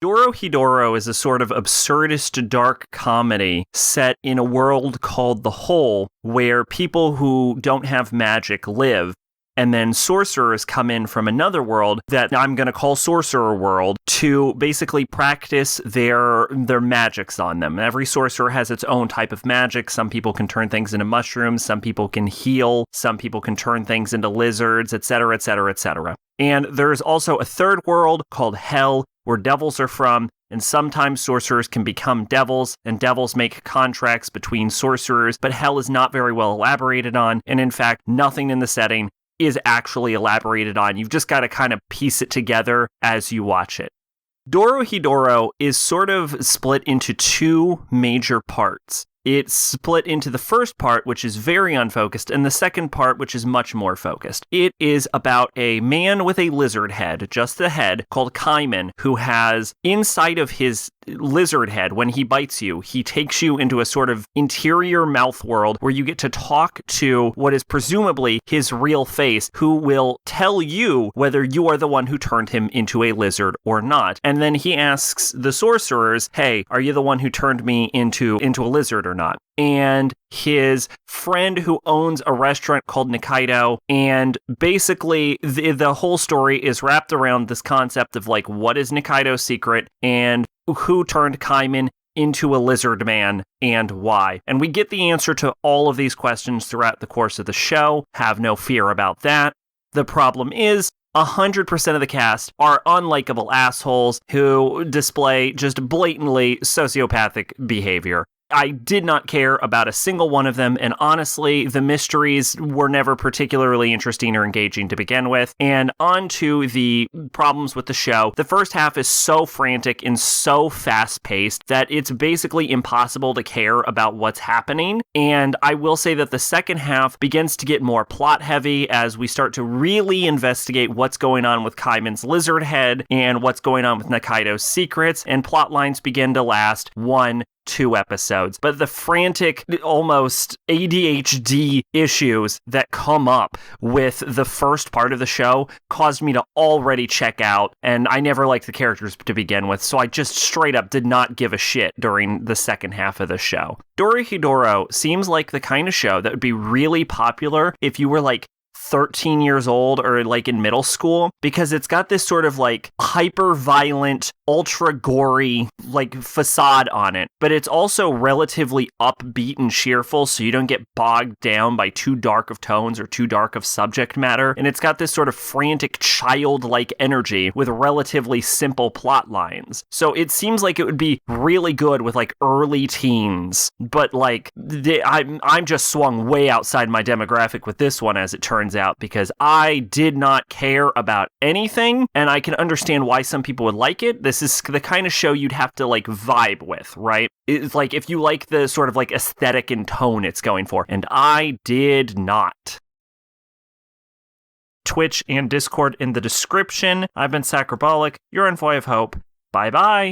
Dorohedoro is a sort of absurdist dark comedy set in a world called the Hole, where people who don't have magic live. And then sorcerers come in from another world that I'm going to call Sorcerer World to basically practice their magics on them. Every sorcerer has its own type of magic. Some people can turn things into mushrooms. Some people can heal. Some people can turn things into lizards, etc., etc., etc. And there's also a third world called Hell, where devils are from, and sometimes sorcerers can become devils, and devils make contracts between sorcerers, but Hell is not very well elaborated on, and in fact, nothing in the setting is actually elaborated on. You've just got to kind of piece it together as you watch it. Dorohedoro is sort of split into two major parts. It's split into the first part, which is very unfocused, and the second part, which is much more focused. It is about a man with a lizard head, just the head, called Kaiman, who has inside of his lizard head, when he bites you, he takes you into a sort of interior mouth world where you get to talk to what is presumably his real face, who will tell you whether you are the one who turned him into a lizard or not. And then he asks the sorcerers, hey, are you the one who turned me into a lizard or not? And his friend who owns a restaurant called Nikaido, and basically the whole story is wrapped around this concept of like, what is Nikaido's secret and who turned Kaiman into a lizard man and why. And we get the answer to all of these questions throughout the course of the show. Have no fear about that. The problem is 100% of the cast are unlikable assholes who display just blatantly sociopathic behavior. I did not care about a single one of them, and honestly, the mysteries were never particularly interesting or engaging to begin with. And on to the problems with the show. The first half is so frantic and so fast-paced that it's basically impossible to care about what's happening. And I will say that the second half begins to get more plot-heavy as we start to really investigate what's going on with Kaiman's lizard head and what's going on with Nikaido's secrets, and plot lines begin to last 1-2 episodes. But the frantic, almost ADHD issues that come up with the first part of the show caused me to already check out, and I never liked the characters to begin with, so I just straight up did not give a shit during the second half of the show. Dorohedoro seems like the kind of show that would be really popular if you were like 13 years old or like in middle school, because it's got this sort of like hyper violent, ultra gory like facade on it, but it's also relatively upbeat and cheerful, so you don't get bogged down by too dark of tones or too dark of subject matter. And it's got this sort of frantic childlike energy with relatively simple plot lines. So it seems like it would be really good with like early teens, but like I'm just swung way outside my demographic with this one, as it turns out, because I did not care about anything, and I can understand why some people would like it. This is the kind of show you'd have to like vibe with, right? It's like if you like the sort of like aesthetic and tone it's going for, and I did not. Twitch and Discord in the description. I've been Sacrobolic, your envoy of hope. Bye-bye.